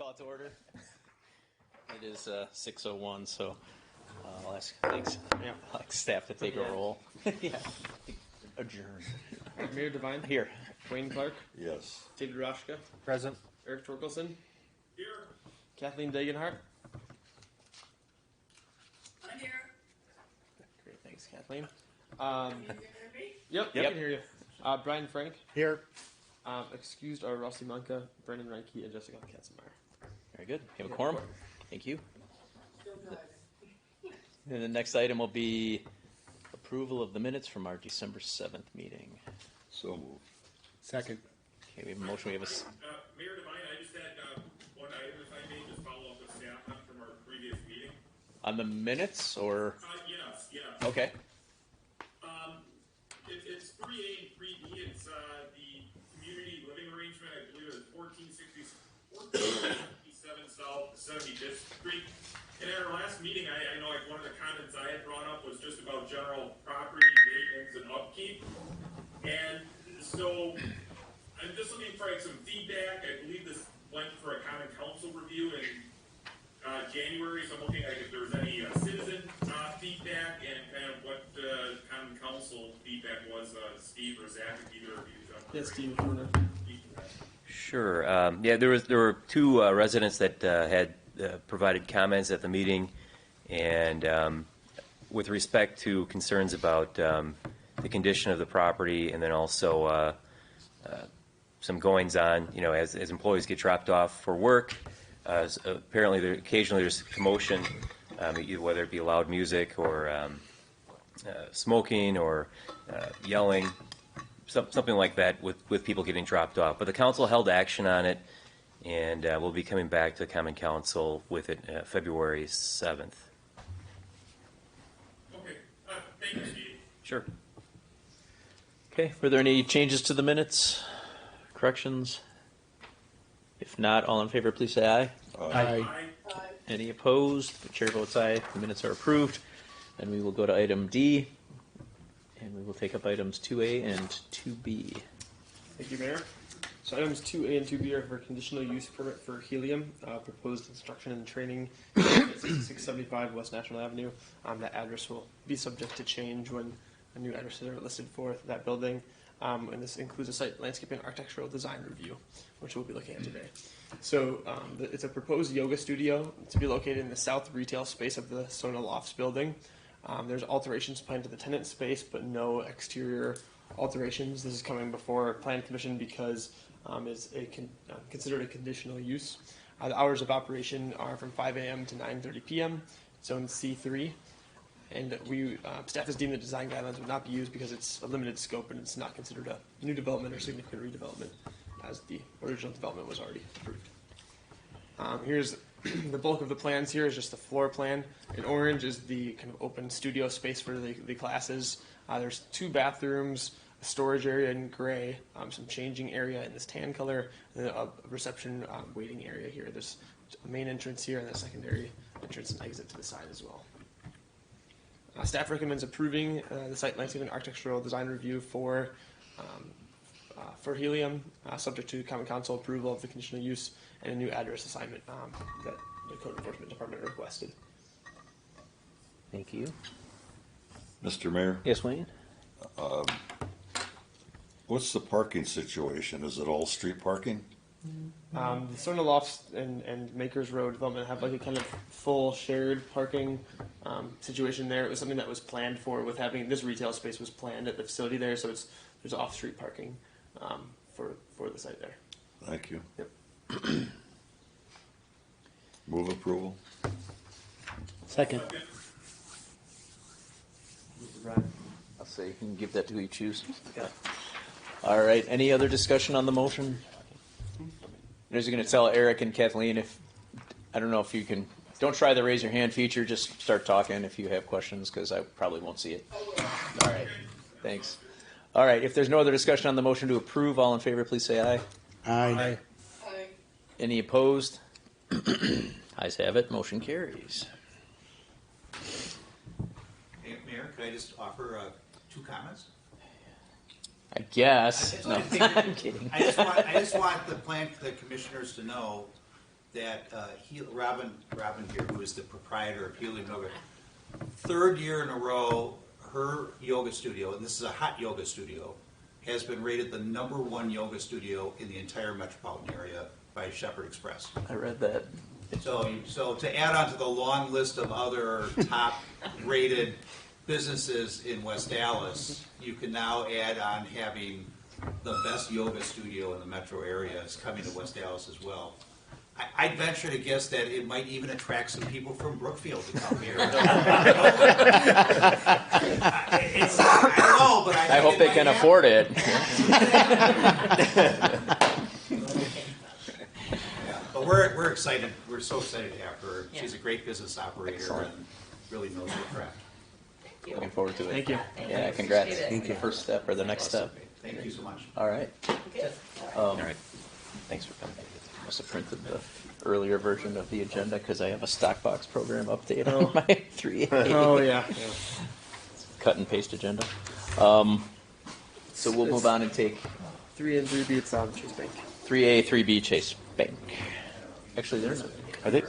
call it to order. It is 6:01, so I'll ask staff to take a roll. Yeah. Adjourn. Mayor Devine? Here. Wayne Clark? Yes. David Roshka? Present. Eric Torkelson? Here. Kathleen Dagenhart? I'm here. Great, thanks, Kathleen. Can you hear me? Yep, I can hear you. Brian Frank? Here. Excused are Rossi Manka, Brendan Reinke, and Jessica Katzenmeyer. Very good. You have a quorum? Thank you. Still good. And the next item will be approval of the minutes from our December 7th meeting. So moved. Second. Okay, we have a motion. We have a. Mayor Devine, I just had one item, if I may, just follow up with staff from our previous meeting. On the minutes, or? Yes. Okay. It's 3A and 3B. It's the community living arrangement. I believe it was 1467 South 75th Street. And at our last meeting, I know like one of the comments I had brought up was just about general property maintenance and upkeep. And so I'm just looking for like some feedback. I believe this went for a common council review in January, so I'm looking like if there's any citizen feedback and kind of what common council feedback was. Steve or Zach, if either of you jump in. Yes, Steve, if you want to. Sure. There were two residents that had provided comments at the meeting, and with respect to concerns about the condition of the property, and then also some goings on, as employees get dropped off for work. Apparently, occasionally there's commotion, whether it be loud music or smoking or yelling, something like that with people getting dropped off. But the council held action on it, and we'll be coming back to Common Council with it February 7th. Okay. Thank you, Steve. Sure. Okay. Were there any changes to the minutes? Corrections? If not, all in favor, please say aye. Aye. Any opposed? The chair votes aye. The minutes are approved. And we will go to item D, and we will take up items 2A and 2B. Thank you, Mayor. So items 2A and 2B are for conditional use permit for Helium, proposed instruction and training at 675 West National Avenue. That address will be subject to change when a new addresses are listed for that building. And this includes a site landscape and architectural design review, which we'll be looking at today. So it's a proposed yoga studio to be located in the south retail space of the Sona Lofts building. There's alterations planned to the tenant space, but no exterior alterations. This is coming before Plan Commission because it's considered a conditional use. The hours of operation are from 5 a.m. to 9:30 p.m. Zone C3. And staff has deemed the design guidelines would not be used because it's a limited scope and it's not considered a new development or significant redevelopment, as the original development was already approved. Here's the bulk of the plans. Here is just the floor plan. In orange is the kind of open studio space for the classes. There's 2 bathrooms, a storage area in gray, some changing area in this tan color, and then a reception waiting area here. There's a main entrance here and a secondary entrance and exit to the side as well. Staff recommends approving the site landscape and architectural design review for Helium, subject to Common Council approval of the conditional use and a new address assignment that the Code Enforcement Department requested. Thank you. Mr. Mayor, Yes, Wayne? what's the parking situation? Is it all street parking? The Sona Lofts and Makers Road development have like a kind of full shared parking situation there. It was something that was planned for with having this retail space was planned at the facility there, so there's off-street parking for the site there. Thank you. Yep. Move approval. Second. I'll say you can give that to who you choose. All right. Any other discussion on the motion? I was going to tell Eric and Kathleen I don't know if you can, don't try the raise your hand feature, just start talking if you have questions because I probably won't see it. All right. Thanks. All right. If there's no other discussion on the motion to approve, all in favor, please say aye. Aye. Aye. Any opposed? Ayes have it. Motion carries. Hey, Mayor, could I just offer 2 comments? I guess. No, I'm kidding. I just want the commissioners to know that Robin here, who is the proprietor of Helium Yoga, third year in a row, her yoga studio, and this is a hot yoga studio, has been rated the #1 yoga studio in the entire metropolitan area by Shepherd Express. I read that. So to add on to the long list of other top-rated businesses in West Dallas, you can now add on having the best yoga studio in the metro area is coming to West Dallas as well. I'd venture to guess that it might even attract some people from Brookfield to come here. I don't know, but I hope they can afford it. But we're excited. We're so excited to have her. Yeah. She's a great business operator Excellent. and really knows her craft. Looking forward to it. Thank you. Yeah, congrats. Appreciate it. Thank you. First step or the next step. Thank you so much. All right. Good. All right. Thanks for coming. Must have printed the earlier version of the agenda because I have a Stockbox program update on my 3A. Oh, yeah. Cut and paste agenda. So we'll move on and take 3 and 3B, it's Chase Bank. 3A, 3B Chase Bank. Actually, they're not. Are they?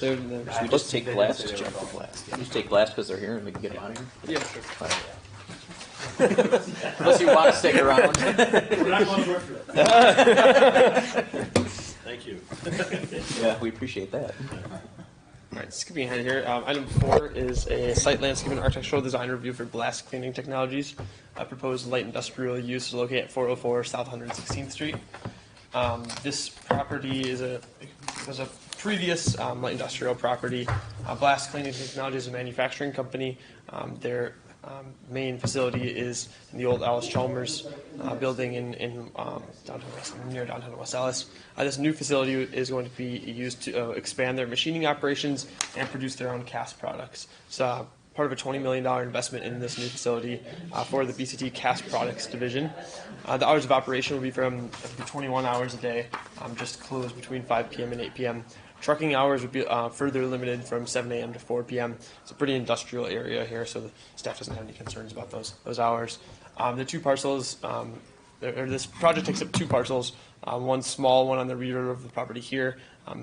They're Should we just take blast? Just take blast because they're here and we can get them out of here? yeah, sure. Unless you want to stick around. We're not going to work for it. Thank you. Yeah, we appreciate that. All right, skipping ahead here. Item 4 is a site landscape and architectural design review for blast cleaning technologies. Proposed light industrial use located at 404 South 116th Street. This property was a previous light industrial property. Blast Cleaning Technology is a manufacturing company. Their main facility is in the old Alice Chalmers building in near downtown West Dallas. This new facility is going to be used to expand their machining operations and produce their own cast products. So part of a $20 million investment in this new facility for the BCT Cast Products division. The hours of operation will be from 21 hours a day, just closed between 5 p.m. and 8 p.m. Trucking hours would be further limited from 7 a.m. to 4 p.m. It's a pretty industrial area here, so the staff doesn't have any concerns about those hours. The two parcels, this project takes up 2 parcels, one small one on the rear of the property here.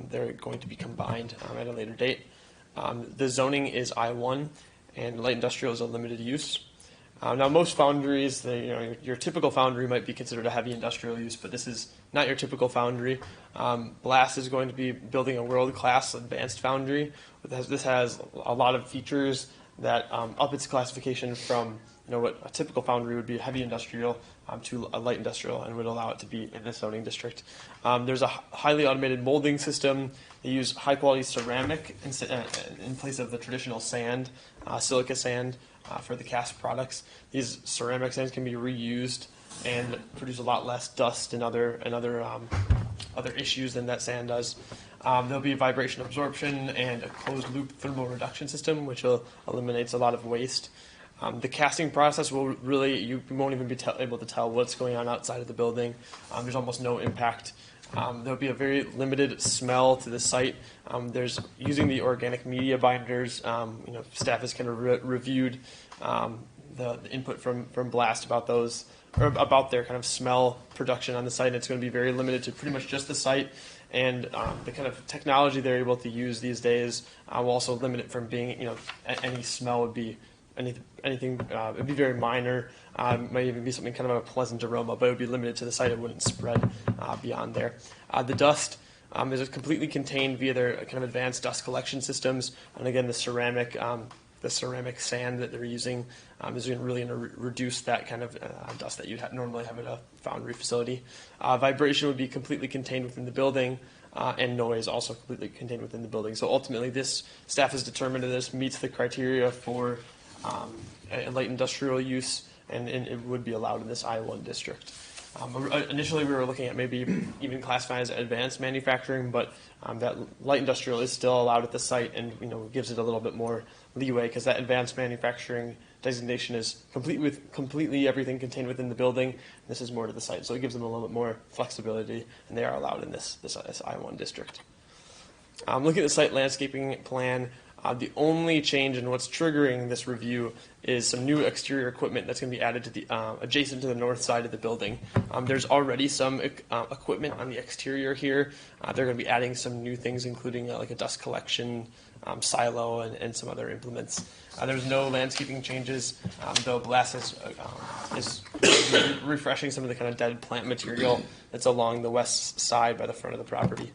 They're going to be combined at a later date. The zoning is I1, and light industrial is a limited use. Now, most foundries, your typical foundry might be considered a heavy industrial use, but this is not your typical foundry. Blast is going to be building a world-class advanced foundry. This has a lot of features that up its classification from what a typical foundry would be, heavy industrial, to a light industrial, and would allow it to be in this zoning district. There's a highly automated molding system. They use high-quality ceramic in place of the traditional sand, silica sand, for the cast products. These ceramic sands can be reused and produce a lot less dust and other issues than that sand does. There'll be vibration absorption and a closed-loop thermal reduction system, which eliminates a lot of waste. The casting process will you won't even be able to tell what's going on outside of the building. There's almost no impact. There'll be a very limited smell to the site. There's using the organic media binders. Staff has kind of reviewed the input from Blast about those, or about their kind of smell production on the site. And it's going to be very limited to pretty much just the site, and the kind of technology they're able to use these days will also limit it from being, any smell would be anything. It'd be very minor. Might even be something kind of a pleasant aroma, but it would be limited to the site. It wouldn't spread beyond there. The dust is completely contained via their kind of advanced dust collection systems, and again, the ceramic sand that they're using is really going to reduce that kind of dust that you'd normally have at a foundry facility. Vibration would be completely contained within the building, and noise also completely contained within the building. So ultimately, this staff has determined that this meets the criteria for a light industrial use, and it would be allowed in this I1 district. Initially, we were looking at maybe even classifying as advanced manufacturing, but that light industrial is still allowed at the site, and gives it a little bit more leeway, because that advanced manufacturing designation is completely everything contained within the building. This is more to the site, so it gives them a little bit more flexibility, and they are allowed in this I1 district. Looking at the site landscaping plan, The only change in what's triggering this review is some new exterior equipment that's going to be added to the adjacent to the north side of the building. There's already some equipment on the exterior here. They're going to be adding some new things, including like a dust collection silo and some other implements. There's no landscaping changes, though Blast is refreshing some of the kind of dead plant material that's along the west side by the front of the property.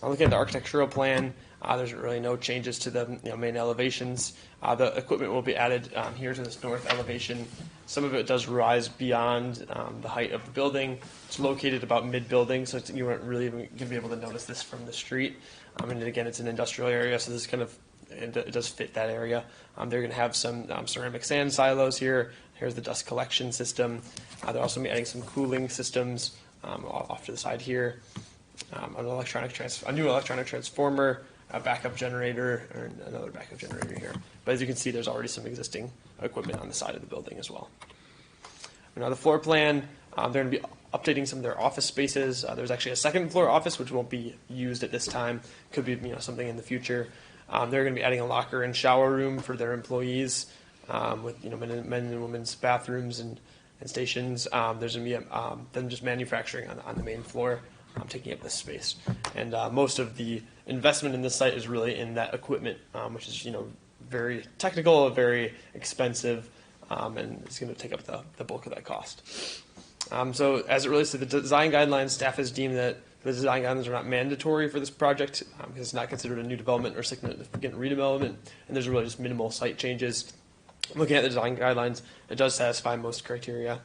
Looking at the architectural plan, there's really no changes to the main elevations. The equipment will be added here to this north elevation. Some of it does rise beyond the height of the building. It's located about mid-building, so you aren't really going to be able to notice this from the street. And again, it's an industrial area, so this kind of it does fit that area. They're going to have some ceramic sand silos here. Here's the dust collection system. They're also going to be adding some cooling systems off to the side here. A new electronic transformer, a backup generator, or another backup generator here. But as you can see, there's already some existing equipment on the side of the building as well. Now the floor plan, they're going to be updating some of their office spaces. There's actually a second floor office which won't be used at this time. Could be something in the future. They're going to be adding a locker and shower room for their employees with men and women's bathrooms and stations. There's going to be them just manufacturing on the main floor, taking up this space. And most of the investment in this site is really in that equipment, which is very technical, very expensive, and it's going to take up the bulk of that cost. So as it relates to the design guidelines, staff has deemed that the design guidelines are not mandatory for this project because it's not considered a new development or significant redevelopment, and there's really just minimal site changes. Looking at the design guidelines, it does satisfy most criteria.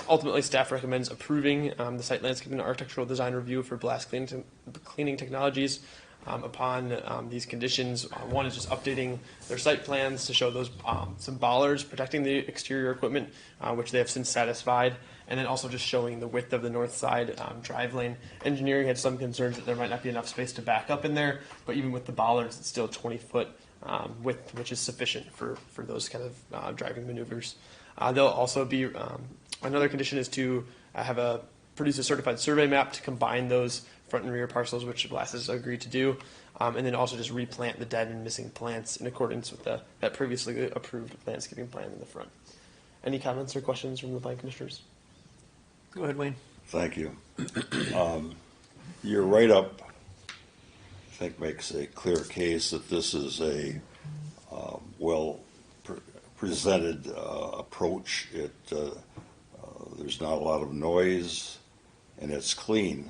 Ultimately, staff recommends approving the site landscape and architectural design review for Blast Cleaning Technologies. Upon these conditions, one is just updating their site plans to show those some bollards protecting the exterior equipment, which they have since satisfied, and then also just showing the width of the north side drive lane. Engineering had some concerns that there might not be enough space to back up in there, but even with the bollards, it's still 20-foot width, which is sufficient for those kind of driving maneuvers. They'll also be another condition is to produce a certified survey map to combine those front and rear parcels, which Blast has agreed to do, and then also just replant the dead and missing plants in accordance with that previously approved landscaping plan in the front. Any comments or questions from the plan commissioners? Go ahead, Wayne. Thank you. Your write-up, I think, makes a clear case that this is a presented approach. There's not a lot of noise, and it's clean.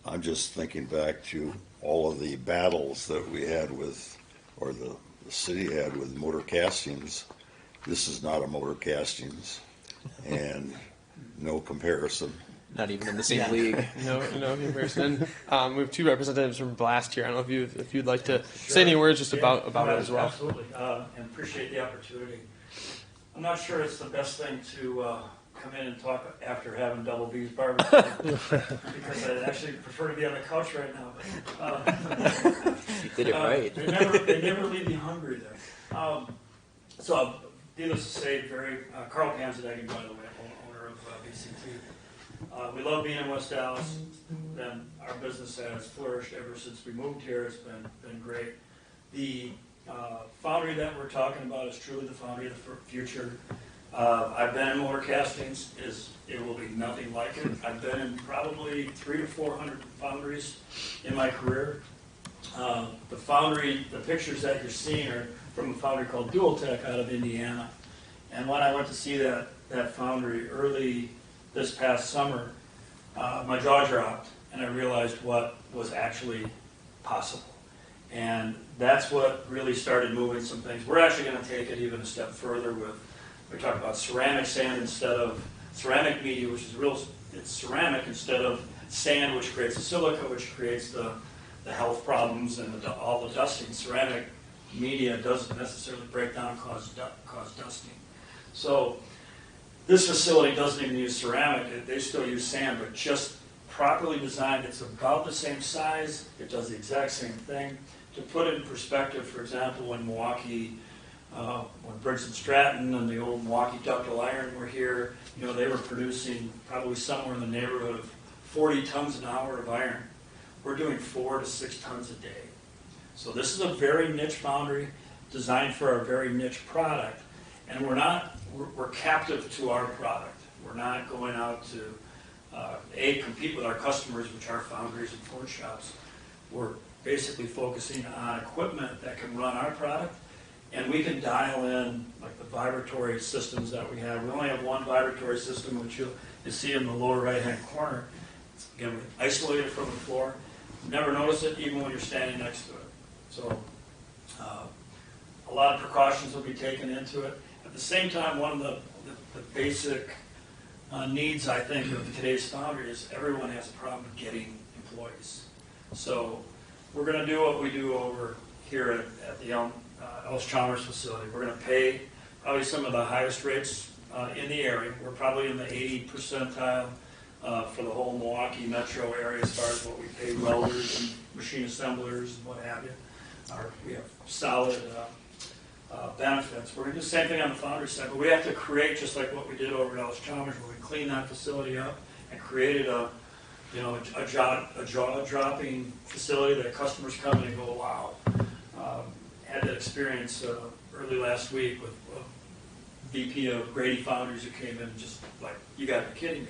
I'm just thinking back to all of the battles that we had or the city had with motor castings. This is not a motor castings, and no comparison. Not even in the same league. No comparison. We have two representatives from Blast here. I don't know if you'd like to say any words just about it as well. Absolutely, and appreciate the opportunity. I'm not sure it's the best thing to come in and talk after having Double B's barbecue because I'd actually prefer to be on the couch right now. You did it right. They never leave you hungry there. So, needless to say, Carl Panzadegin, by the way, owner of BCT. We love being in West Dallas. And our business has flourished ever since we moved here. It's been great. The foundry that we're talking about is truly the foundry of the future. I've been in motor castings. It will be nothing like it. I've been in probably 300 to 400 foundries in my career. The foundry, the pictures that you're seeing are from a foundry called Dual-Tech out of Indiana. And when I went to see that foundry early this past summer, my jaw dropped and I realized what was actually possible. And that's what really started moving some things. We're actually going to take it even a step further we talk about ceramic sand instead of ceramic media, which is it's ceramic instead of sand, which creates the silica, which creates the health problems and all the dusting. Ceramic media doesn't necessarily break down and cause dusting. So this facility doesn't even use ceramic. They still use sand, but just properly designed. It's about the same size. It does the exact same thing. To put it in perspective, for example, when Milwaukee, when Briggs and Stratton and the old Milwaukee ductile iron were here, they were producing probably somewhere in the neighborhood of 40 tons an hour of iron. We're doing 4 to 6 tons a day. So this is a very niche foundry designed for a very niche product, and we're captive to our product. We're not going out to compete with our customers, which are foundries and forge shops. We're basically focusing on equipment that can run our product, and we can dial in like the vibratory systems that we have. We only have one vibratory system, which you see in the lower right-hand corner. Again, we isolate it from the floor. Never notice it even when you're standing next to it. So a lot of precautions will be taken into it. At the same time, one of the basic needs, I think, of today's foundry is everyone has a problem getting employees. So we're going to do what we do over here at the Ellis-Chalmers facility. We're going to pay probably some of the highest rates in the area. We're probably in the 80th percentile for the whole Milwaukee metro area as far as what we pay welders and machine assemblers and what have you. We have solid benefits. We're going to do the same thing on the foundry side, but we have to create, just like what we did over at Ellis-Chalmers, where we cleaned that facility up and created a jaw-dropping facility that customers come in and go, wow. Had that experience early last week with VP of Grady Foundries who came in and just like, you got to be kidding me.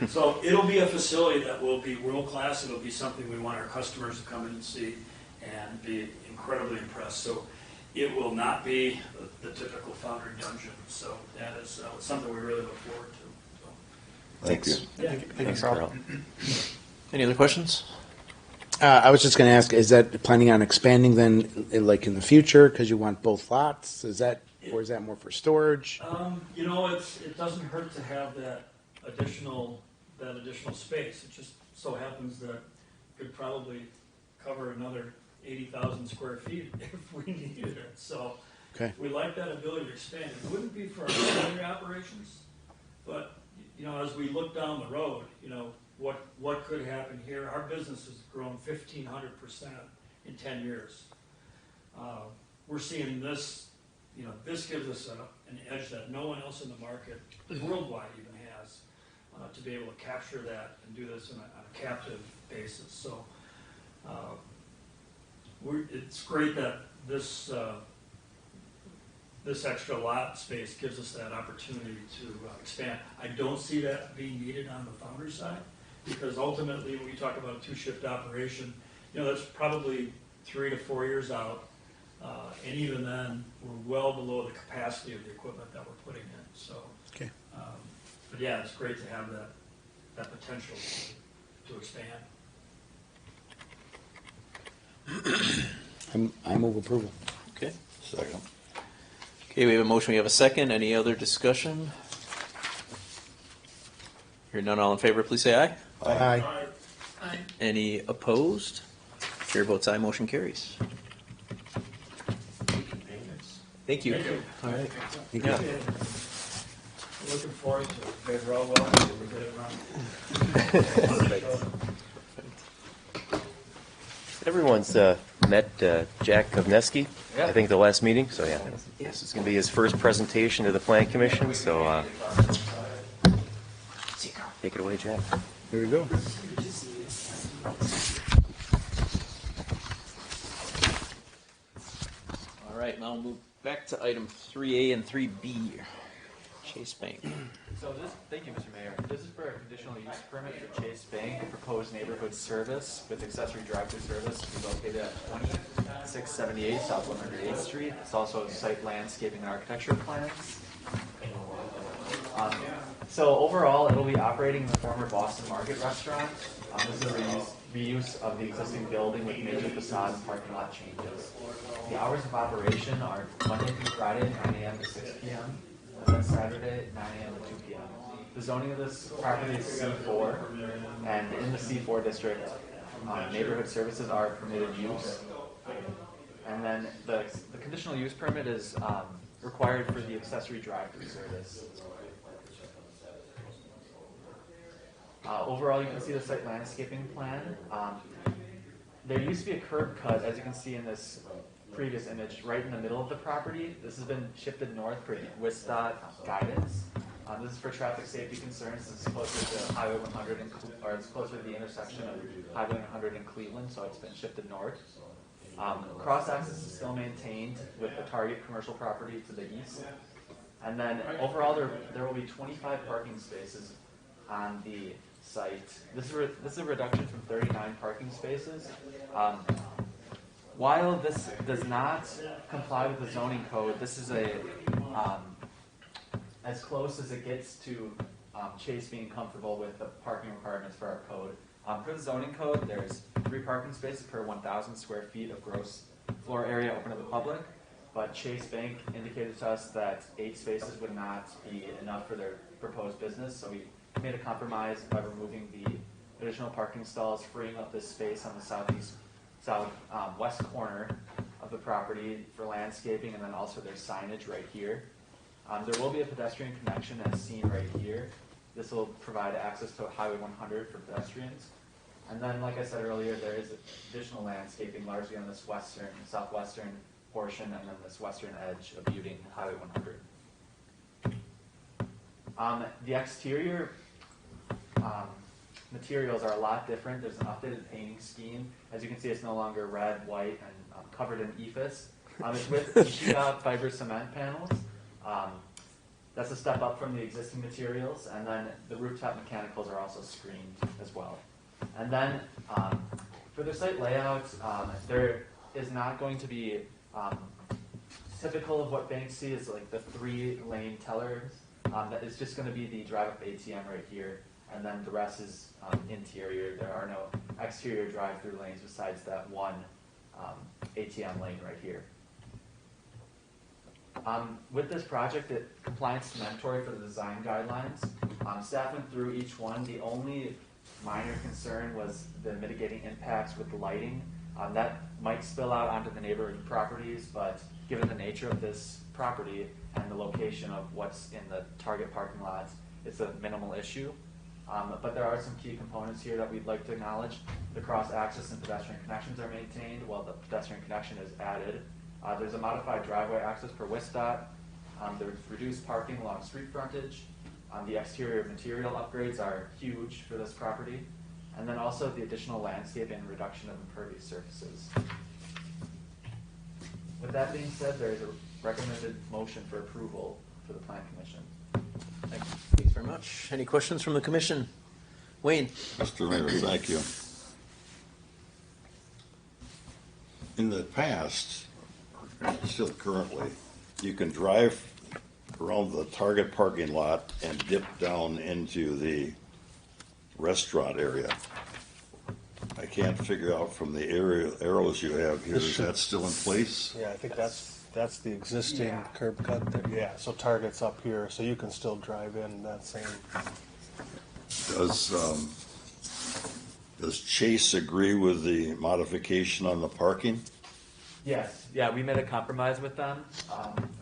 So it'll be a facility that will be world-class. It'll be something we want our customers to come in and see and be incredibly impressed. So it will not be the typical foundry dungeon. So that is something we really look forward to. So. Thank you. Yeah. Thanks, Carl. Any other questions? I was just going to ask, is that planning on expanding then, like in the future, because you want both lots? Is that, or is that more for storage? It doesn't hurt to have that additional space. It just so happens that it could probably cover another 80,000 square feet if we needed it. So Okay. we like that ability to expand. It wouldn't be for our primary operations, but as we look down the road, what could happen here? Our business has grown 1,500% in 10 years. We're seeing this. This gives us an edge that no one else in the market worldwide even has to be able to capture that and do this on a captive basis. So it's great that this extra lot space gives us that opportunity to expand. I don't see that being needed on the foundry side, because ultimately when we talk about a two-shift operation, that's probably 3 to 4 years out. And even then, we're well below the capacity of the equipment that we're putting in. So, Okay. But yeah, it's great to have that potential to expand. I move approval. Okay. Second. Okay, we have a motion, we have a second. Any other discussion? Hearing none, all in favor, please say aye. Aye. Aye. Any opposed? Chair votes aye, motion carries. Thank you. All right. Thank you. Yeah. Looking forward to it. You guys are all welcome if we get it run. Everyone's met Jack Kovneski, I think, the last meeting. So yeah, this is going to be his first presentation to the Plan Commission. So take it away, Jack. There we go. All right, now we'll move back to item 3A and 3B. Chase Bank. So thank you, Mr. Mayor. This is for a conditional use permit for Chase Bank, a proposed neighborhood service with accessory drive-through service to be located at 2678 South 108th Street. It's also site landscaping and architecture plans. So overall, it'll be operating in the former Boston Market restaurant. This is a reuse of the existing building with major facade and parking lot changes. The hours of operation are Monday through Friday, 9 a.m. to 6 p.m. and then Saturday, 9 a.m. to 2 p.m. The zoning of this property is C4, and in the C4 district, neighborhood services are permitted use. And then the conditional use permit is required for the accessory drive-through service. Overall, you can see the site landscaping plan. There used to be a curb cut, as you can see in this previous image, right in the middle of the property. This has been shifted north for WSDOT guidance. This is for traffic safety concerns. It's closer to Highway 100, or it's closer to the intersection of Highway 100 and Cleveland, so it's been shifted north. Cross access is still maintained with the target commercial property to the east. And then overall, there will be 25 parking spaces on the site. This is a reduction from 39 parking spaces. While this does not comply with the zoning code, this is as close as it gets to Chase being comfortable with the parking requirements for our code. For the zoning code, there's 3 parking spaces per 1,000 square feet of gross floor area open to the public, but Chase Bank indicated to us that 8 spaces would not be enough for their proposed business, so we made a compromise by removing the additional parking stalls, freeing up this space on the southwest corner of the property for landscaping, and then also there's signage right here. There will be a pedestrian connection as seen right here. This will provide access to Highway 100 for pedestrians. And then, like I said earlier, there is additional landscaping largely on this southwestern portion and then this western edge of Buting Highway 100. The exterior materials are a lot different. There's an updated painting scheme. As you can see, it's no longer red, white, and covered in EFIS. It's with sheet-out fiber cement panels. That's a step up from the existing materials, and then the rooftop mechanicals are also screened as well. And then for the site layout, there is not going to be typical of what banks see is like the 3-lane tellers. That is just going to be the drive-up ATM right here, and then the rest is interior. There are no exterior drive-through lanes besides that one ATM lane right here. With this project, compliance is mandatory for the design guidelines. Staff went through each one. The only minor concern was the mitigating impacts with the lighting. That might spill out onto the neighboring properties, but given the nature of this property and the location of what's in the target parking lots, it's a minimal issue. But there are some key components here that we'd like to acknowledge. The cross-access and pedestrian connections are maintained while the pedestrian connection is added. There's a modified driveway access per WISDOT. There's reduced parking along street frontage. The exterior material upgrades are huge for this property. And then also the additional landscape and reduction of impervious surfaces. With that being said, there is a recommended motion for approval for the Plan Commission. Thank you. Thanks very much. Any questions from the commission? Wayne? Mr. Mayor, thank you. In the past, still currently, you can drive around the target parking lot and dip down into the restaurant area. I can't figure out from the arrows you have here, is that still in place? Yeah, I think that's the existing curb cut there. Yeah, so Target's up here, so you can still drive in that same. Does Chase agree with the modification on the parking? Yes, yeah, we made a compromise with them.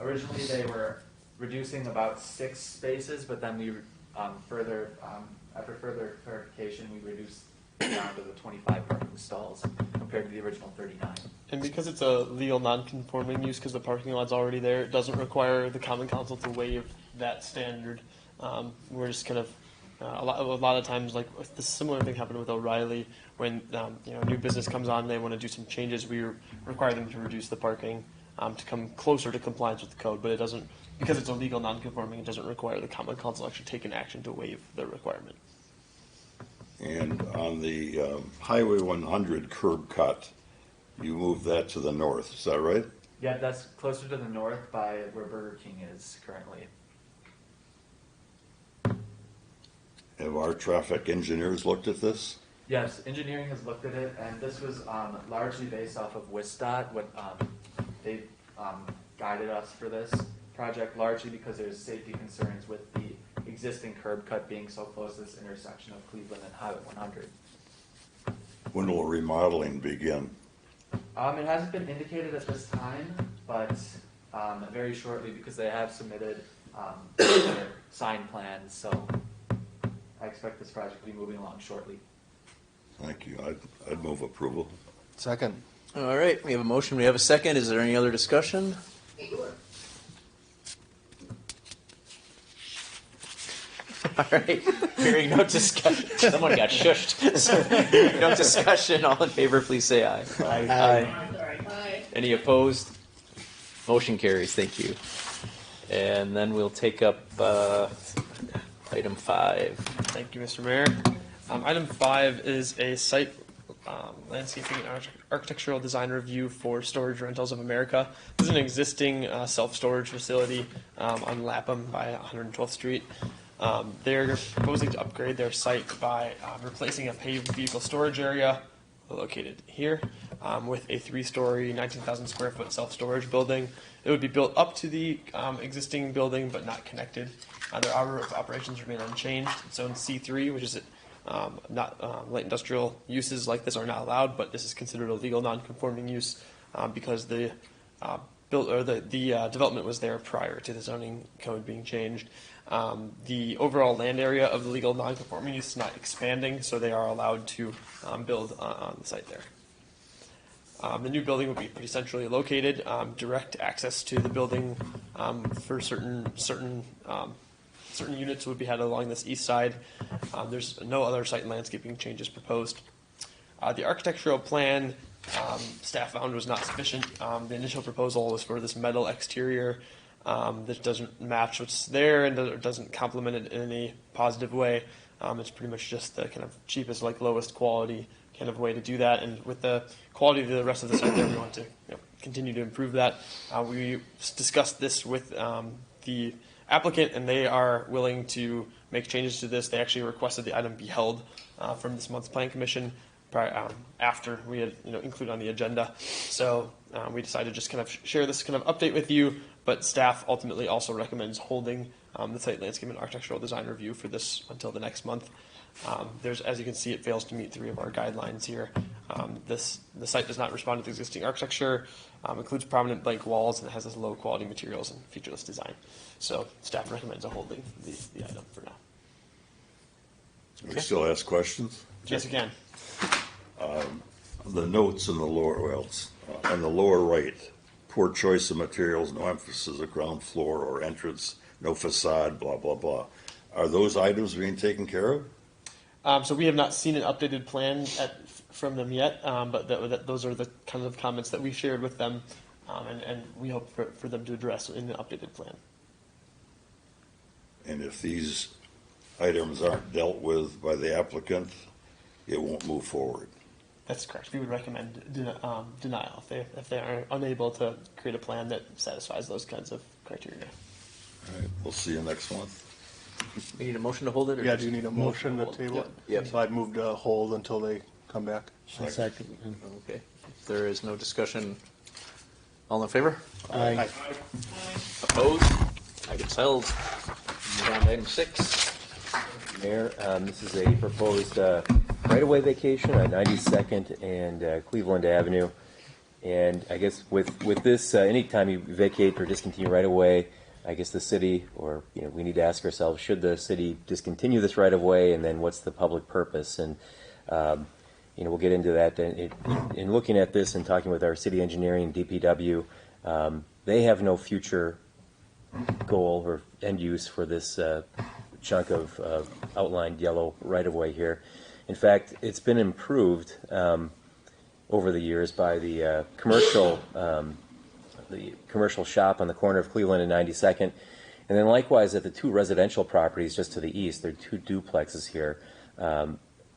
Originally, they were reducing about 6 spaces, but then we after further clarification, we reduced down to the 25 parking stalls compared to the original 39. And because it's a legal non-conforming use, because the parking lot's already there, it doesn't require the Common Council to waive that standard. We're just kind of a lot of times, like the similar thing happened with O'Reilly, when new business comes on, they want to do some changes. We require them to reduce the parking to come closer to compliance with the code, but it doesn't, because it's a legal non-conforming. It doesn't require the Common Council actually take an action to waive the requirement. And on the Highway 100 curb cut, you moved that to the north, is that right? Yeah, that's closer to the north by where Burger King is currently. Have our traffic engineers looked at this? Yes, engineering has looked at it, and this was largely based off of WISDOT. They guided us for this project, largely because there's safety concerns with the existing curb cut being so close to this intersection of Cleveland and Highway 100. When will remodeling begin? It hasn't been indicated at this time, but very shortly, because they have submitted their sign plans, so I expect this project to be moving along shortly. Thank you. I'd move approval. Second. All right, we have a motion, we have a second. Is there any other discussion? All right, hearing no discussion. Someone got shushed. So, hearing no discussion. All in favor, please say aye. Aye. Any opposed? Motion carries. Thank you. And then we'll take up item 5. Thank you, Mr. Mayor. Item 5 is a site landscaping and architectural design review for Storage Rentals of America. This is an existing self-storage facility on Lapham by 112th Street. They're proposing to upgrade their site by replacing a paved vehicle storage area located here with a 3-story, 19,000 square foot self-storage building. It would be built up to the existing building but not connected. Their hour of operations remain unchanged. It's zone C3, which is light industrial uses like this are not allowed, but this is considered a legal non-conforming use because the development was there prior to the zoning code being changed. The overall land area of the legal non-conforming use is not expanding, so they are allowed to build on the site there. The new building will be pretty centrally located, direct access to the building for certain units would be had along this east side. There's no other site and landscaping changes proposed. The architectural plan staff found was not sufficient. The initial proposal was for this metal exterior that doesn't match what's there and doesn't complement it in any positive way. It's pretty much just the kind of cheapest, like lowest quality kind of way to do that. And with the quality of the rest of the site there, we want to continue to improve that. We discussed this with the applicant, and they are willing to make changes to this. They actually requested the item be held from this month's Plan Commission after we had included on the agenda. So we decided to just kind of share this kind of update with you, but staff ultimately also recommends holding the site landscape and architectural design review for this until the next month. As you can see, it fails to meet 3 of our guidelines here. The site does not respond to the existing architecture, includes prominent blank walls, and it has this low quality materials and featureless design. So staff recommends holding the item for now. We still ask questions? Yes, you can. The notes in the lower, on the lower right, poor choice of materials, no emphasis of ground floor or entrance, no facade, blah, blah, blah. Are those items being taken care of? So we have not seen an updated plan from them yet, but those are the kinds of comments that we shared with them, and we hope for them to address in the updated plan. And if these items aren't dealt with by the applicant, it won't move forward. That's correct. We would recommend denial if they are unable to create a plan that satisfies those kinds of criteria. All right, we'll see you next month. We need a motion to hold it? Or Yeah, just do you need a motion to hold? table it? Yep. So I'd move to hold until they come back. Second. Okay. If there is no discussion, all in favor? Aye. Opposed? Items held. Move on to item 6. Mayor, this is a proposed right-of-way vacation on 92nd and Cleveland Avenue. And I guess with this, anytime you vacate or discontinue right-of-way, I guess the city, or we need to ask ourselves, should the city discontinue this right-of-way, and then what's the public purpose? And we'll get into that. In looking at this and talking with our city engineering, DPW, they have no future goal or end use for this chunk of outlined yellow right-of-way here. In fact, it's been improved over the years by the commercial shop on the corner of Cleveland and 92nd, and then likewise at the 2 residential properties just to the east. There are 2 duplexes here.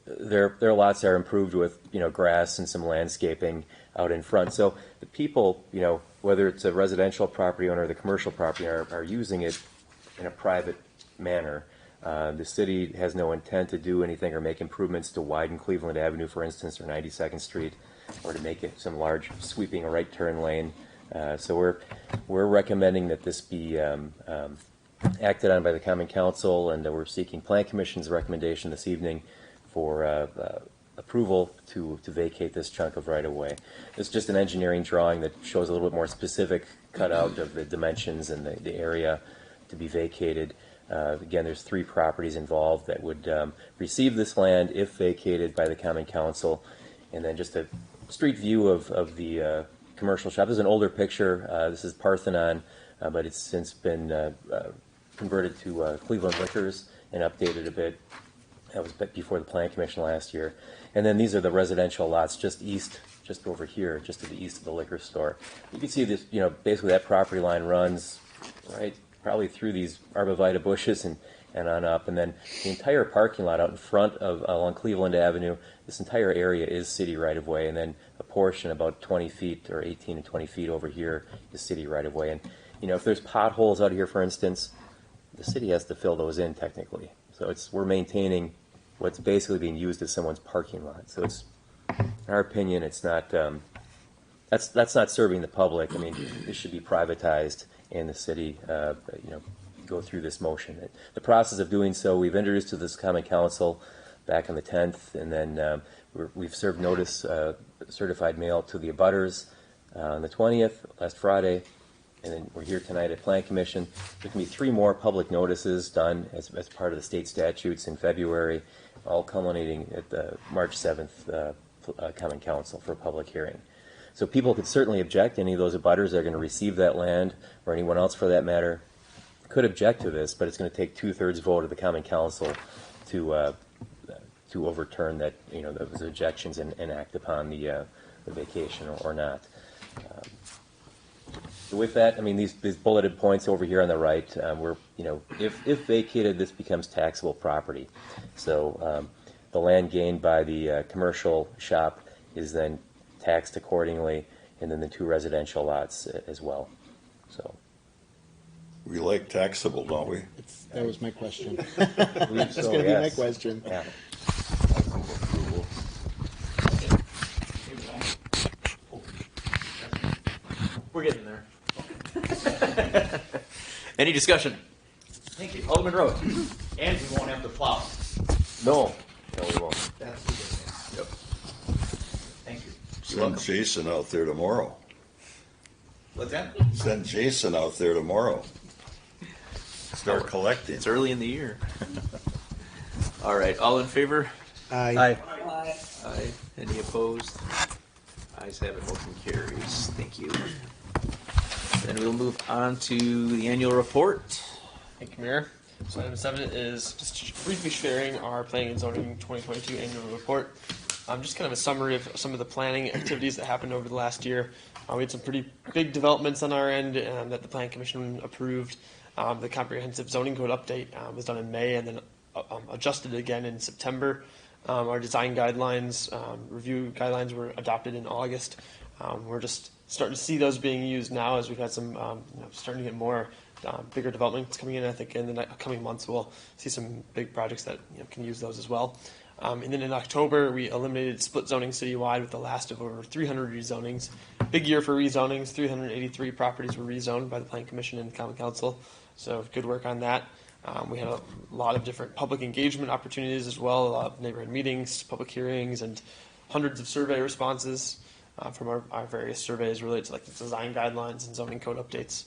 Their lots are improved with grass and some landscaping out in front. So the people, whether it's a residential property owner or the commercial property, are using it in a private manner. The city has no intent to do anything or make improvements to widen Cleveland Avenue, for instance, or 92nd Street, or to make it some large sweeping right turn lane. So we're recommending that this be acted on by the Common Council, and we're seeking Plan Commission's recommendation this evening for approval to vacate this chunk of right-of-way. It's just an engineering drawing that shows a little bit more specific cutout of the dimensions and the area to be vacated. Again, there's 3 properties involved that would receive this land if vacated by the Common Council. And then just a street view of the commercial shop. This is an older picture. This is Parthenon, but it's since been converted to Cleveland Liquors and updated a bit. That was before the Plan Commission last year. And then these are the residential lots just east, just over here, just to the east of the liquor store. You can see this, basically that property line runs right probably through these arborvitae bushes and on up. And then the entire parking lot out in front of along Cleveland Avenue, this entire area is city right-of-way. And then a portion about 20 feet or 18 and 20 feet over here is city right-of-way. And, if there's potholes out here, for instance, the city has to fill those in technically. So we're maintaining what's basically being used as someone's parking lot. So it's, in our opinion, it's not, that's not serving the public. I mean, this should be privatized and the city, go through this motion. The process of doing so, we've introduced to this common council back on the 10th, and then we've served notice, certified mail to the abutters on the 20th, last Friday, and then we're here tonight at Plan Commission. There can be 3 more public notices done as part of the state statutes in February, all culminating at the March 7th common council for a public hearing. So people could certainly object. Any of those abutters that are going to receive that land, or anyone else for that matter, could object to this, but it's going to take 2/3 vote of the common council to overturn that, those objections and act upon the vacation or not. So with that, I mean, these bulleted points over here on the right, if vacated, this becomes taxable property. So the land gained by the commercial shop is then taxed accordingly, and then the 2 residential lots as well. So We like taxable, don't we? That was my question. I believe That's so, going to be my yes. question. Yeah. We're getting there. Any discussion? Thank you. Alderman Rowe. And we won't have to plow. No, we won't. That's the good thing. Yep. Thank you. Send Jason out there tomorrow. What's that? Send Jason out there tomorrow. Start collecting. It's early in the year. All right, all in favor? Aye. Aye. Any opposed? Ayes have it, motion carries. Thank you. Then we'll move on to the annual report. Thank you, Mayor. So item 7 is just briefly sharing our planning and zoning 2022 annual report. Just kind of a summary of some of the planning activities that happened over the last year. We had some pretty big developments on our end that the Plan Commission approved. The comprehensive zoning code update was done in May and then adjusted again in September. Our design guidelines, review guidelines were adopted in August. We're just starting to see those being used now as we've had some, starting to get more bigger developments coming in. I think in the coming months we'll see some big projects that can use those as well. And then in October we eliminated split zoning citywide with the last of over 300 rezonings. Big year for rezonings. 383 properties were rezoned by the Plan Commission and Common Council. So good work on that. We had a lot of different public engagement opportunities as well, a lot of neighborhood meetings, public hearings, and hundreds of survey responses from our various surveys related to like the design guidelines and zoning code updates.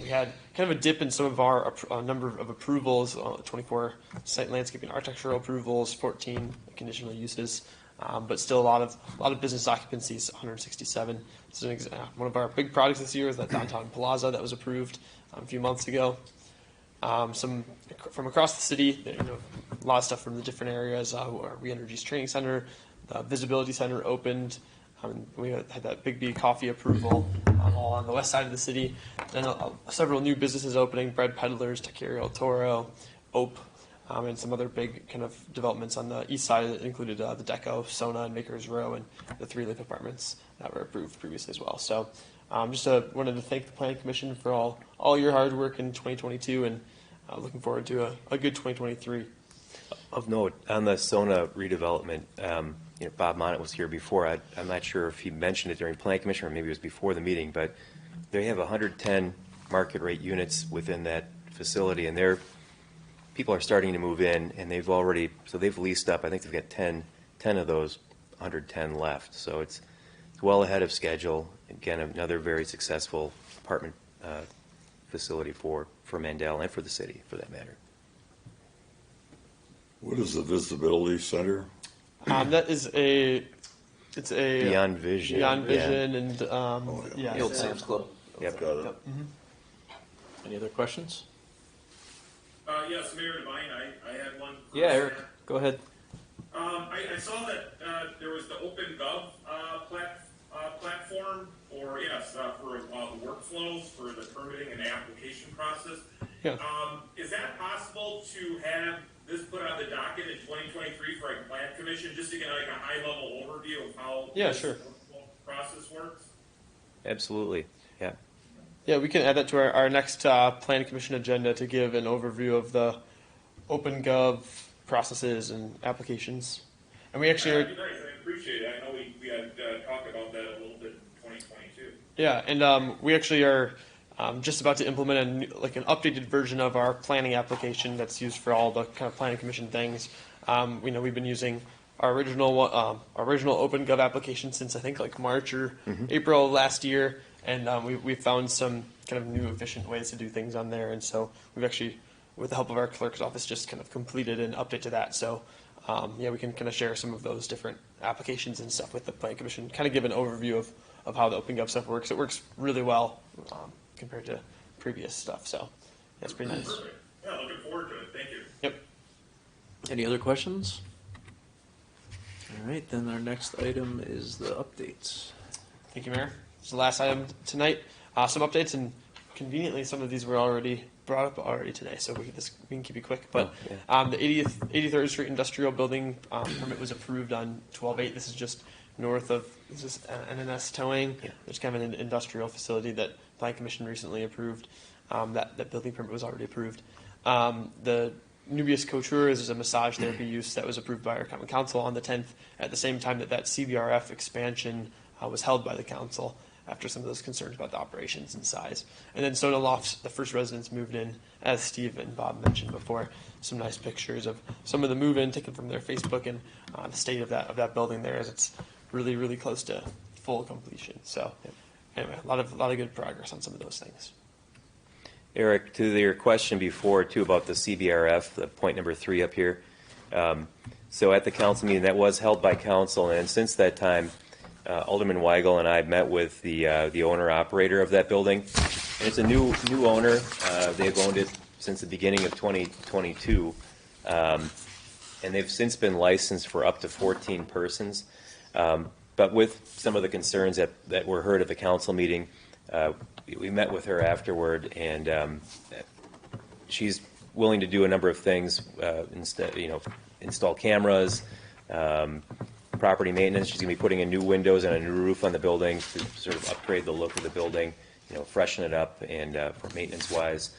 We had kind of a dip in some of our number of approvals, 24 site landscaping architectural approvals, 14 conditional uses, but still a lot of business occupancies, 167. So one of our big projects this year is that downtown plaza that was approved a few months ago. Some from across the city, a lot of stuff from the different areas. Our Reenergy's training center, the visibility center opened. We had that Big B coffee approval all on the west side of the city. Then several new businesses opening: Bread Peddlers, Taqueria El Toro, Ope, and some other big kind of developments on the east side that included the Deco, Sona, and Makers Row, and the 3 Leaf apartments that were approved previously as well. So just wanted to thank the Planning Commission for all your hard work in 2022, and looking forward to a good 2023. Of note, on the Sona redevelopment, Bob Monette was here before. I'm not sure if he mentioned it during Plan Commission or maybe it was before the meeting, but they have 110 market rate units within that facility, and people are starting to move in, and they've leased up. I think they've got 10 of those 110 left. So it's well ahead of schedule. Again, another very successful apartment facility for Mandel and for the city, for that matter. What is the visibility center? That is it's a Beyond Vision. Beyond Yeah. Vision, and The old Sam's Club. Yep. Got it. Yep. Any other questions? Yes, Mayor Devine, I had one. Yeah, Eric, go ahead. I saw that there was the OpenGov platform, or yes, for the workflows for the permitting and application process. Yeah. Is that possible to have this put on the docket in 2023 for a plan commission, just to get like a high-level overview of how Yeah, this sure. workflow process works? Absolutely, yeah. Yeah, we can add that to our next plan commission agenda to give an overview of the OpenGov processes and applications. And we actually That'd be nice. I appreciate it. I know we had talked about that a little bit in 2022. Yeah, and we actually are just about to implement a new, like an updated version of our planning application that's used for all the kind of planning commission things. We've been using our original OpenGov application since I think like March or April of last year, and we found some kind of new efficient ways to do things on there, and so we've actually, with the help of our clerk's office, just kind of completed an update to that. So we can kind of share some of those different applications and stuff with the Plan Commission, kind of give an overview of how the OpenGov stuff works. It works really well compared to previous stuff, so that's pretty nice. Perfect. Yeah, looking forward to it. Thank you. Yep. Any other questions? All right, then our next item is the updates. Thank you, Mayor. It's the last item tonight. Some updates, and conveniently, some of these were already brought up already today, so we can keep it quick. But the 83rd Street Industrial Building permit was approved on 12/8. This is just north of NNS Towing. Yeah. There's kind of an industrial facility that Plan Commission recently approved. That building permit was already approved. The Nubius Couture is a massage therapy use that was approved by our common council on the 10th, at the same time that CBRF expansion was held by the council after some of those concerns about the operations and size. And then Soda Lofts, the first residents moved in, as Steve and Bob mentioned before. Some nice pictures of some of the move-in taken from their Facebook, and the state of that building there, as it's really, really close to full completion. So anyway, a lot of good progress on some of those things. Eric, to your question before, too, about the CBRF, the point number 3 up here. So at the council meeting, that was held by council, and since that time, Alderman Weigel and I met with the owner-operator of that building. And it's a new owner. They've owned it since the beginning of 2022. And they've since been licensed for up to 14 persons. But with some of the concerns that were heard at the council meeting, we met with her afterward, and she's willing to do a number of things. Install cameras, property maintenance. She's going to be putting in new windows and a new roof on the building to sort of upgrade the look of the building, freshen it up, and for maintenance-wise.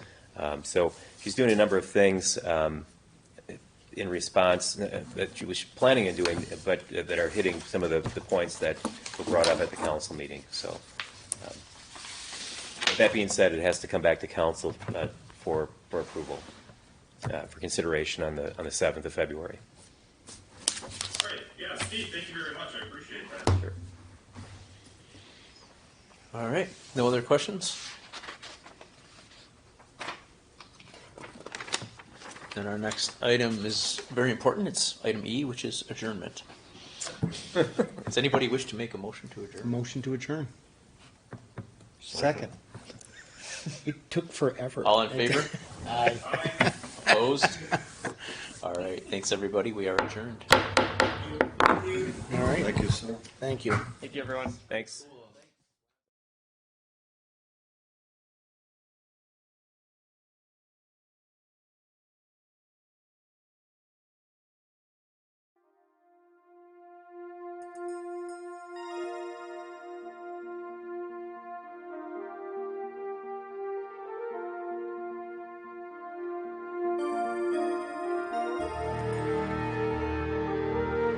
So she's doing a number of things in response that she was planning on doing, but that are hitting some of the points that were brought up at the council meeting. So that being said, it has to come back to council for approval, for consideration on the 7th of February. Great. Yeah, Steve, thank you very much. I appreciate that. Sure. All right, no other questions? Then our next item is very important. It's item E, which is adjournment. Does anybody wish to make a motion to adjourn? Motion to adjourn. Second. It took forever. All in favor? Aye. Opposed? All right, thanks everybody. We are adjourned. All right. Thank you, sir. Thank you. Thank you, everyone. Thanks.